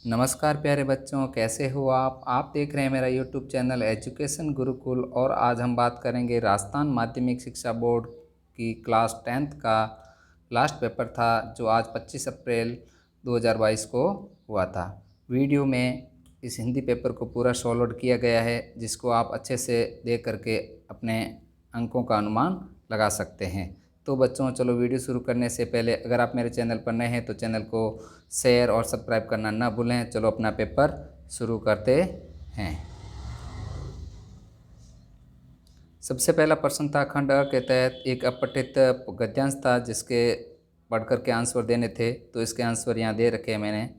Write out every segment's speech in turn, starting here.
नमस्कार प्यारे बच्चों, कैसे हो आप देख रहे हैं मेरा यूट्यूब चैनल एजुकेशन गुरुकुल। और आज हम बात करेंगे राजस्थान माध्यमिक शिक्षा बोर्ड की क्लास 10th का लास्ट पेपर था, जो आज 25 अप्रैल 2022 को हुआ था। वीडियो में इस हिंदी पेपर को पूरा सॉल्व किया गया है, जिसको आप अच्छे से देख करके अपने अंकों का अनुमान लगा सकते हैं। तो बच्चों, चलो वीडियो शुरू करने से पहले अगर आप मेरे चैनल पर नए हैं तो चैनल को शेयर और सब्सक्राइब करना ना भूलें। चलो अपना पेपर शुरू करते हैं। सबसे पहला प्रश्न था, खंड अ के तहत एक अपठित गद्यांश था, जिसके पढ़ कर के आंसर देने थे। तो इसके आंसर यहाँ दे रखे हैं मैंने।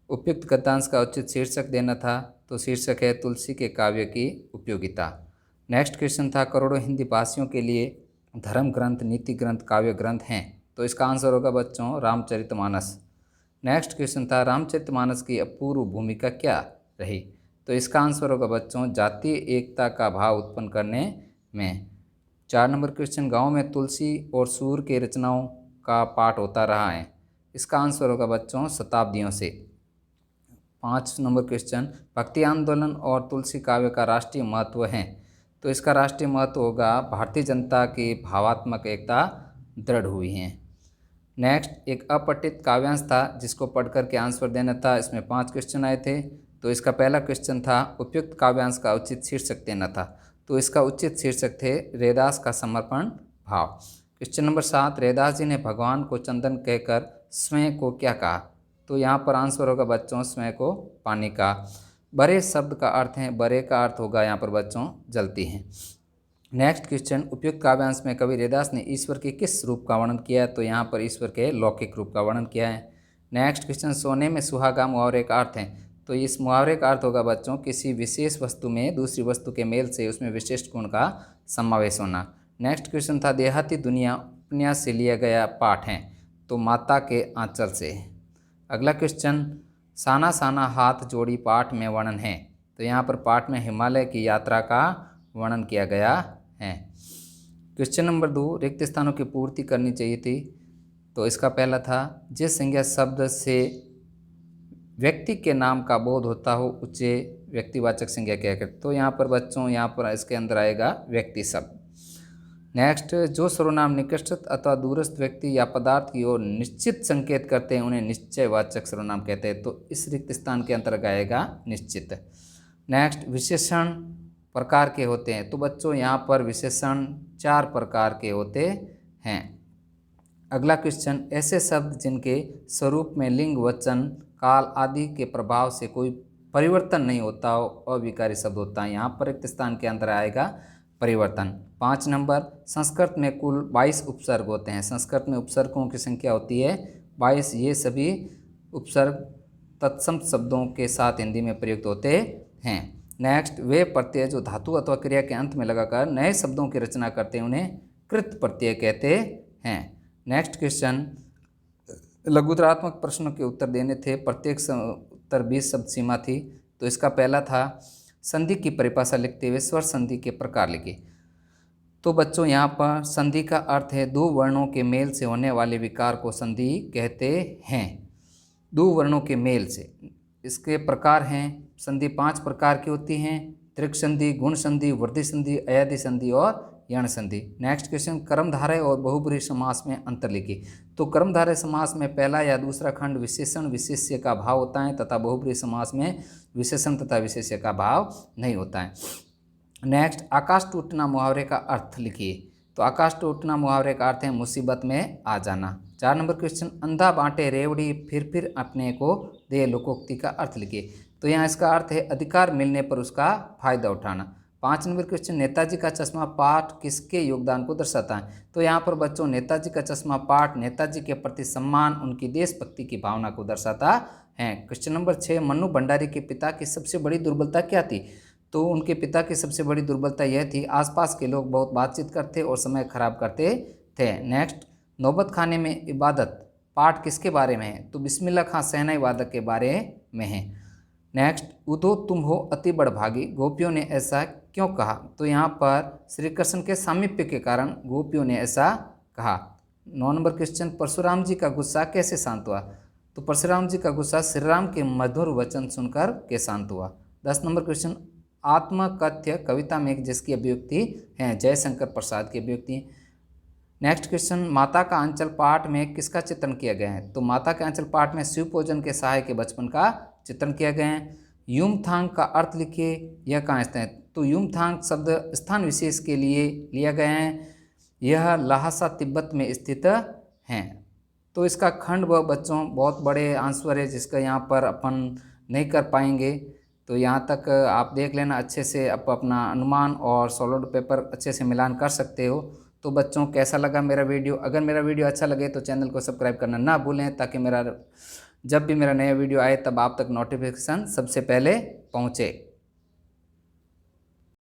उपयुक्त गद्यांश का उचित शीर्षक देना था, तो शीर्षक है तुलसी के काव्य की उपयोगिता। नेक्स्ट क्वेश्चन था, करोड़ों हिंदी भाषियों के लिए धर्म ग्रंथ, नीति ग्रंथ, काव्य ग्रंथ हैं। तो इसका आंसर होगा बच्चों रामचरितमानस। नेक्स्ट क्वेश्चन था, रामचरितमानस की अपूर्व भूमिका क्या रही। तो इसका आंसर होगा बच्चों जातीय एकता का भाव उत्पन्न करने में। 4 नंबर क्वेश्चन, गांव में तुलसी और सूर के रचनाओं का पाठ होता रहा है। इसका आंसर होगा बच्चों शताब्दियों से। 5 नंबर क्वेश्चन, भक्ति आंदोलन और तुलसी काव्य का राष्ट्रीय महत्व है। तो इसका राष्ट्रीय महत्व होगा भारतीय जनता की भावात्मक एकता दृढ़ हुई है। नेक्स्ट, एक अपठित काव्यांश था, जिसको पढ़ कर के आंसर देना था। इसमें 5 क्वेश्चन आए थे। तो इसका पहला क्वेश्चन था, उपयुक्त काव्यांश का उचित शीर्षक देना था। तो इसका उचित शीर्षक थे रैदास का समर्पण भाव। क्वेश्चन नंबर 7, रैदास जी ने भगवान को चंदन कहकर स्वयं को क्या कहा। तो यहाँ पर आंसर होगा बच्चों स्वयं को पानी का। बरे शब्द का अर्थ है, बरे का अर्थ होगा यहाँ पर बच्चों जलती हैं। नेक्स्ट क्वेश्चन, उपयुक्त काव्यांश में कवि रैदास ने ईश्वर के किस रूप का वर्णन किया है। तो यहाँ पर ईश्वर के लौकिक रूप का वर्णन किया है। नेक्स्ट क्वेश्चन, सोने में सुहागा मुहावरे का अर्थ है। तो इस मुहावरे का अर्थ होगा बच्चों किसी विशेष वस्तु में दूसरी वस्तु के मेल से उसमें विशिष्ट गुण का समावेश होना। नेक्स्ट क्वेश्चन था, देहाती दुनिया उपन्यास से लिया गया पाठ है। तो माता के आंचल से। अगला क्वेश्चन, साना साना हाथ जोड़ी पाठ में वर्णन है। तो यहाँ पर पाठ में हिमालय की यात्रा का वर्णन किया गया है। क्वेश्चन नंबर 2, रिक्त स्थानों की पूर्ति करनी चाहिए थी। तो इसका पहला था, जिस संज्ञा शब्द से व्यक्ति के नाम का बोध होता हो उसे व्यक्तिवाचक संज्ञा कहकर। तो यहाँ पर बच्चों यहाँ पर इसके अंदर आएगा व्यक्ति शब्द। नेक्स्ट, जो सर्वनाम निकटस्थ अथवा दूरस्थ व्यक्ति या पदार्थ की ओर निश्चित संकेत करते हैं उन्हें निश्चयवाचक सर्वनाम कहते हैं। तो इस रिक्त स्थान के अंतर्गत आएगा निश्चित। नेक्स्ट, विशेषण प्रकार के होते हैं। तो बच्चों यहाँ पर विशेषण 4 प्रकार के होते हैं। अगला क्वेश्चन, ऐसे शब्द जिनके स्वरूप में लिंग, वचन, काल आदि के प्रभाव से कोई परिवर्तन नहीं होता हो, अविकारी शब्द होता है। यहाँ पर रिक्त स्थान के अंदर आएगा परिवर्तन। 5 नंबर, संस्कृत में कुल 22 उपसर्ग होते हैं। संस्कृत में उपसर्गों की संख्या होती है 22। ये सभी उपसर्ग तत्सम शब्दों के साथ हिंदी में प्रयुक्त होते हैं। नेक्स्ट, वे प्रत्यय जो धातु अथवा क्रिया के अंत में लगाकर नए शब्दों की रचना करते हैं उन्हें कृत प्रत्यय कहते हैं। नेक्स्ट क्वेश्चन, लघुतरात्मक प्रश्नों के उत्तर देने थे। प्रत्येक उत्तर 20 शब्द सीमा थी। तो इसका पहला था, संधि की परिभाषा लिखते हुए स्वर संधि के प्रकार लिखे। तो बच्चों यहाँ पर संधि का अर्थ है दो वर्णों के मेल से होने वाले विकार को संधि कहते हैं। दो वर्णों के मेल से। इसके प्रकार हैं, संधि 5 प्रकार की होती हैं, त्रिक संधि, गुण संधि, वृद्धि संधि, अयादि संधि और यण संधि। नेक्स्ट क्वेश्चन, कर्मधारय और बहुब्रीहि समास में अंतर लिखिए। तो कर्मधारय समास में पहला या दूसरा खंड विशेषण विशेष्य का भाव होता है, तथा बहुब्रीहि समास में विशेषण तथा विशेष्य का भाव नहीं होता है। नेक्स्ट, आकाश टूटना मुहावरे का अर्थ लिखिए। तो आकाश टूटना मुहावरे का अर्थ है मुसीबत में आ जाना। 4 नंबर क्वेश्चन, अंधा बांटे रेवड़ी फिर अपने को दे लोकोक्ति का अर्थ लिखिए। तो यहाँ इसका अर्थ है अधिकार मिलने पर उसका फायदा उठाना। 5 नंबर क्वेश्चन, नेताजी का चश्मा पाठ किसके योगदान को दर्शाता है। तो यहाँ पर बच्चों नेताजी का चश्मा पाठ नेताजी के प्रति सम्मान, उनकी देशभक्ति की भावना को दर्शाता है। क्वेश्चन नंबर 6, मन्नू भंडारी के पिता की सबसे बड़ी दुर्बलता क्या थी। तो उनके पिता की सबसे बड़ी दुर्बलता यह थी, आसपास के लोग बहुत बातचीत करते और समय खराब करते थे। नेक्स्ट, नौबत खाने में इबादत पाठ किसके बारे में है। तो बिस्मिल्लाह खां शहनाई वादक के बारे में है। नेक्स्ट, उदो तुम हो अति बड़भागी, गोपियों ने ऐसा क्यों कहा। तो यहाँ पर श्री कृष्ण के सामीप्य के कारण गोपियों ने ऐसा कहा। 9 नंबर क्वेश्चन, परशुराम जी का गुस्सा कैसे शांत हुआ। तो परशुराम जी का गुस्सा श्री राम के मधुर वचन सुनकर के शांत हुआ। 10 नंबर क्वेश्चन, आत्मकथ्य कविता में जिसकी अभिव्यक्ति है जयशंकर प्रसाद की अभिव्यक्ति। नेक्स्ट क्वेश्चन, माता का अंचल पाठ में किसका चित्रण किया गया है? तो माता के अंचल पाठ में शिव पूजन के सहाय के बचपन का चित्रण किया गया है। युमथांग का अर्थ लिखिए, यह कहाँ स्थित है? तो युमथांग शब्द स्थान विशेष के लिए लिया गया है, यह लहासा तिब्बत में स्थित है। तो इसका खंड व बच्चों बहुत बड़े आंसर है जिसका यहाँ पर अपन नहीं कर पाएंगे, तो यहाँ तक आप देख लेना अच्छे से, आप अपना अनुमान और सॉलिड पेपर अच्छे से मिलान कर सकते हो। तो बच्चों कैसा लगा मेरा वीडियो? अगर मेरा वीडियो अच्छा लगे तो चैनल को सब्सक्राइब करना ना भूलें, ताकि जब भी मेरा नया वीडियो आए तब आप तक नोटिफिकेशन सबसे पहुँचे।